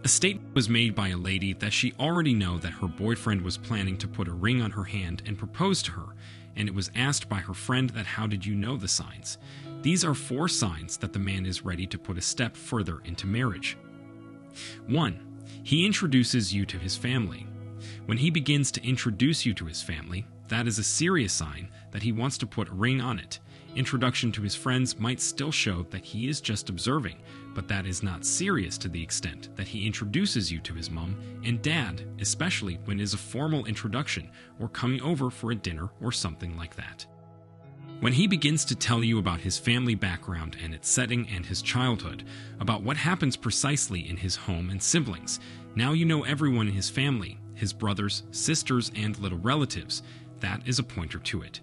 A statement was made by a lady that she already knew that her boyfriend was planning to put a ring on her hand and propose to her, and it was asked by her friend that how did you know the signs? These are 4 signs that the man is ready to put a step further into marriage. 1. He introduces you to his family. When he begins to introduce you to his family, that is a serious sign that he wants to put a ring on it. Introduction to his friends might still show that he is just observing, but that is not serious to the extent that he introduces you to his mom and dad, especially when it is a formal introduction or coming over for a dinner or something like that. When he begins to tell you about his family background and its setting and his childhood, about what happens precisely in his home and siblings, now you know everyone in his family, his brothers, sisters, and little relatives. That is a pointer to it.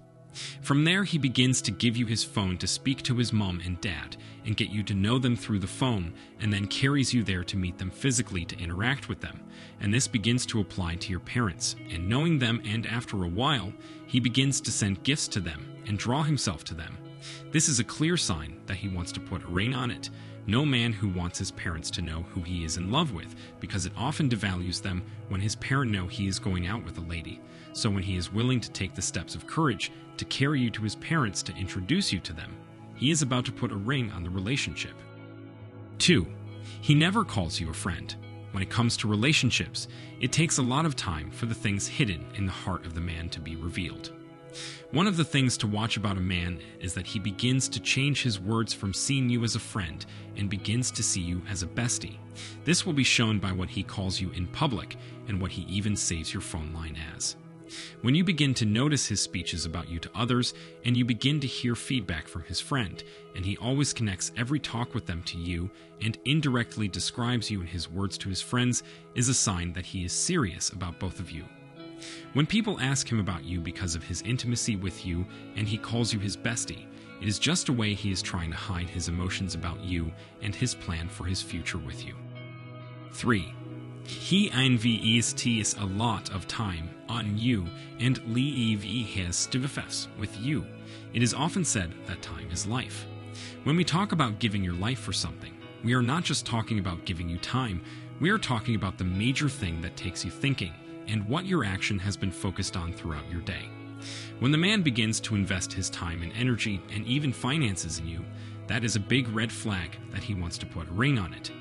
From there, he begins to give you his phone to speak to his mom and dad and get you to know them through the phone, and then carries you there to meet them physically to interact with them. And this begins to apply to your parents, and knowing them, and after a while, he begins to send gifts to them and draw himself to them. This is a clear sign that he wants to put a ring on it. No man who wants his parents to know who he is in love with, because it often devalues them when his parent know he is going out with a lady. So when he is willing to take the steps of courage to carry you to his parents to introduce you to them, he is about to put a ring on the relationship. 2. He never calls you a friend. When it comes to relationships, it takes a lot of time for the things hidden in the heart of the man to be revealed. One of the things to watch about a man is that he begins to change his words from seeing you as a friend and begins to see you as a bestie. This will be shown by what he calls you in public and what he even saves your phone line as. When you begin to notice his speeches about you to others and you begin to hear feedback from his friend, and he always connects every talk with them to you and indirectly describes you in his words to his friends, is a sign that he is serious about both of you. When people ask him about you because of his intimacy with you and he calls you his bestie, it is just a way he is trying to hide his emotions about you and his plan for his future with you. 3. He invests a lot of time on you and leaves with you. It is often said that time is life. When we talk about giving your life for something, we are not just talking about giving you time, we are talking about the major thing that takes you thinking and what your action has been focused on throughout your day. When the man begins to invest his time and energy and even finances in you, that is a big red flag that he wants to put a ring on it.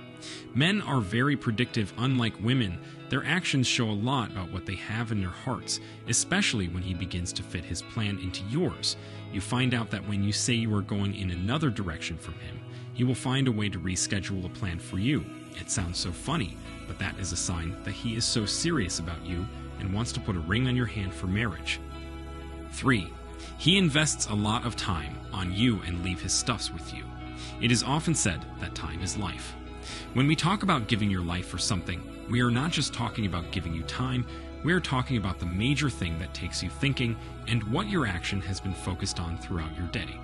Men are very predictive. Unlike women, their actions show a lot about what they have in their hearts, especially when he begins to fit his plan into yours. You find out that when you say you are going in another direction from him, he will find a way to reschedule a plan for you. It sounds so funny, but that is a sign that he is so serious about you and wants to put a ring on your hand for marriage. 3. He invests a lot of time on you and leave his stuffs with you. It is often said that time is life. When we talk about giving your life for something, we are not just talking about giving you time, we are talking about the major thing that takes you thinking and what your action has been focused on throughout your day.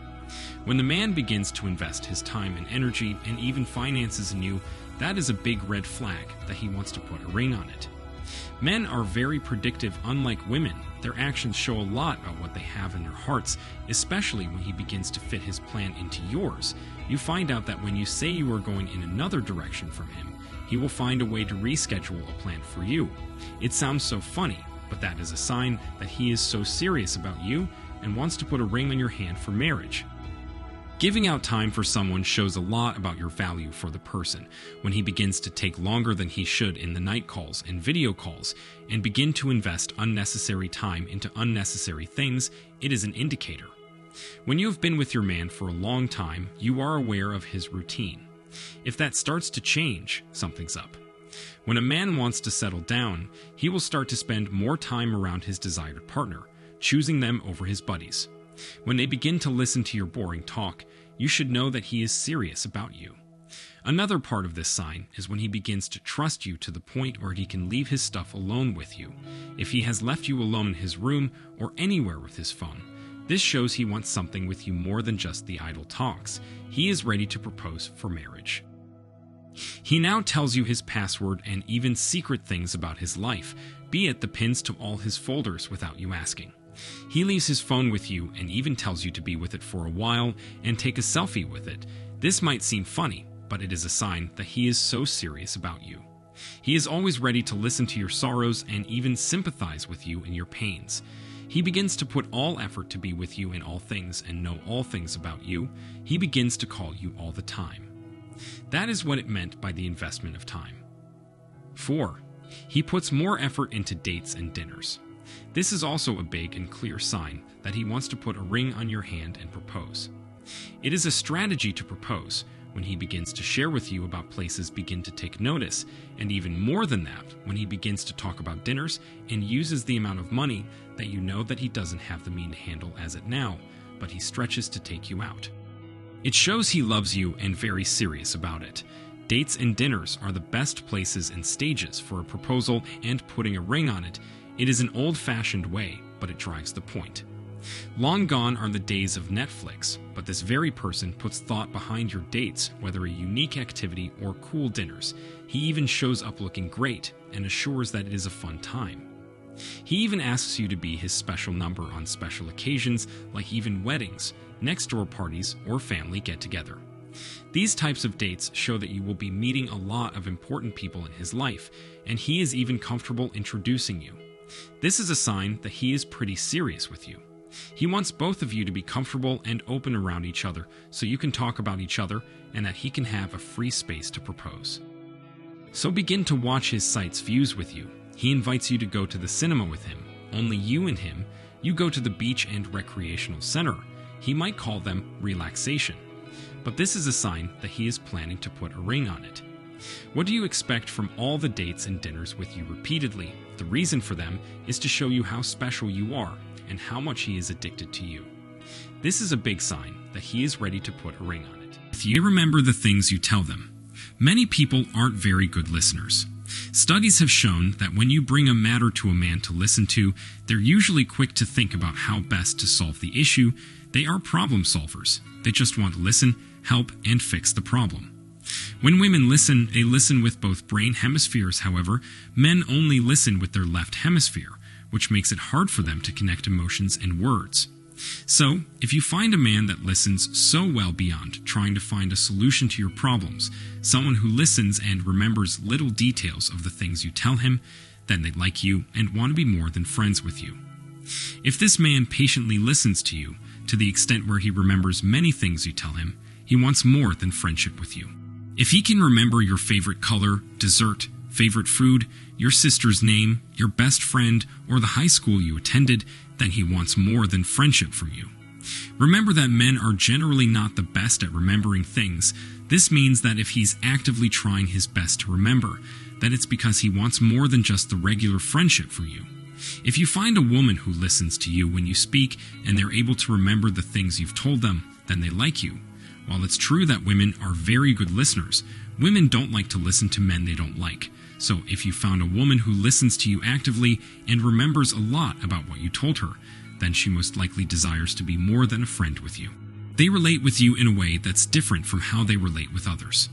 When the man begins to invest his time and energy and even finances in you, that is a big red flag that he wants to put a ring on it. Men are very predictive. Unlike women, their actions show a lot about what they have in their hearts, especially when he begins to fit his plan into yours. You find out that when you say you are going in another direction from him, he will find a way to reschedule a plan for you. It sounds so funny, but that is a sign that he is so serious about you and wants to put a ring on your hand for marriage. Giving out time for someone shows a lot about your value for the person. When he begins to take longer than he should in the night calls and video calls and begin to invest unnecessary time into unnecessary things, it is an indicator. When you have been with your man for a long time, you are aware of his routine. If that starts to change, something's up. When a man wants to settle down, he will start to spend more time around his desired partner, choosing them over his buddies. When they begin to listen to your boring talk, you should know that he is serious about you. Another part of this sign is when he begins to trust you to the point where he can leave his stuff alone with you. If he has left you alone in his room or anywhere with his phone, this shows he wants something with you more than just the idle talks. He is ready to propose for marriage. He now tells you his password and even secret things about his life, be it the pins to all his folders without you asking. He leaves his phone with you and even tells you to be with it for a while and take a selfie with it. This might seem funny, but it is a sign that he is so serious about you. He is always ready to listen to your sorrows and even sympathize with you in your pains. He begins to put all effort to be with you in all things and know all things about you. He begins to call you all the time. That is what it meant by the investment of time. 4. He puts more effort into dates and dinners. This is also a big and clear sign that he wants to put a ring on your hand and propose. It is a strategy to propose when he begins to share with you about places begin to take notice, and even more than that, when he begins to talk about dinners and uses the amount of money that you know that he doesn't have the means to handle as it now, but he stretches to take you out. It shows he loves you and very serious about it. Dates and dinners are the best places and stages for a proposal, and putting a ring on it. It is an old-fashioned way, but it drives the point. Long gone are the days of Netflix, but this very person puts thought behind your dates, whether a unique activity or cool dinners. He even shows up looking great and assures that it is a fun time. He even asks you to be his special number on special occasions, like even weddings, next-door parties, or family get-together. These types of dates show that you will be meeting a lot of important people in his life, and he is even comfortable introducing you. This is a sign that he is pretty serious with you. He wants both of you to be comfortable and open around each other so you can talk about each other and that he can have a free space to propose. So begin to watch his site's views with you. He invites you to go to the cinema with him, only you and him. You go to the beach and recreational center. He might call them relaxation. But this is a sign that he is planning to put a ring on it. What do you expect from all the dates and dinners with you repeatedly? The reason for them is to show you how special you are and how much he is addicted to you. This is a big sign that he is ready to put a ring on it. If you remember the things you tell them. Many people aren't very good listeners. Studies have shown that when you bring a matter to a man to listen to, they're usually quick to think about how best to solve the issue. They are problem solvers. They just want to listen, help, and fix the problem. When women listen, they listen with both brain hemispheres. However, men only listen with their left hemisphere, which makes it hard for them to connect emotions and words. So, if you find a man that listens so well beyond trying to find a solution to your problems, someone who listens and remembers little details of the things you tell him, then they like you and want to be more than friends with you. If this man patiently listens to you, to the extent where he remembers many things you tell him, he wants more than friendship with you. If he can remember your favorite color, dessert, favorite food, your sister's name, your best friend, or the high school you attended, then he wants more than friendship from you. Remember that men are generally not the best at remembering things. This means that if he's actively trying his best to remember, that it's because he wants more than just the regular friendship from you. If you find a woman who listens to you when you speak and they're able to remember the things you've told them, then they like you. While it's true that women are very good listeners, women don't like to listen to men they don't like. So if you found a woman who listens to you actively and remembers a lot about what you told her, then she most likely desires to be more than a friend with you. They relate with you in a way that's different from how they relate with others.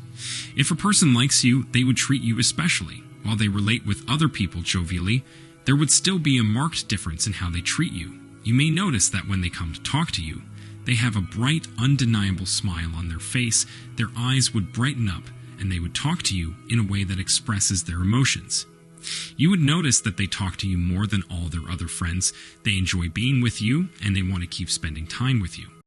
If a person likes you, they would treat you especially. While they relate with other people jovially, there would still be a marked difference in how they treat you. You may notice that when they come to talk to you, they have a bright, undeniable smile on their face, their eyes would brighten up, and they would talk to you in a way that expresses their emotions. You would notice that they talk to you more than all their other friends. They enjoy being with you, and they want to keep spending time with you.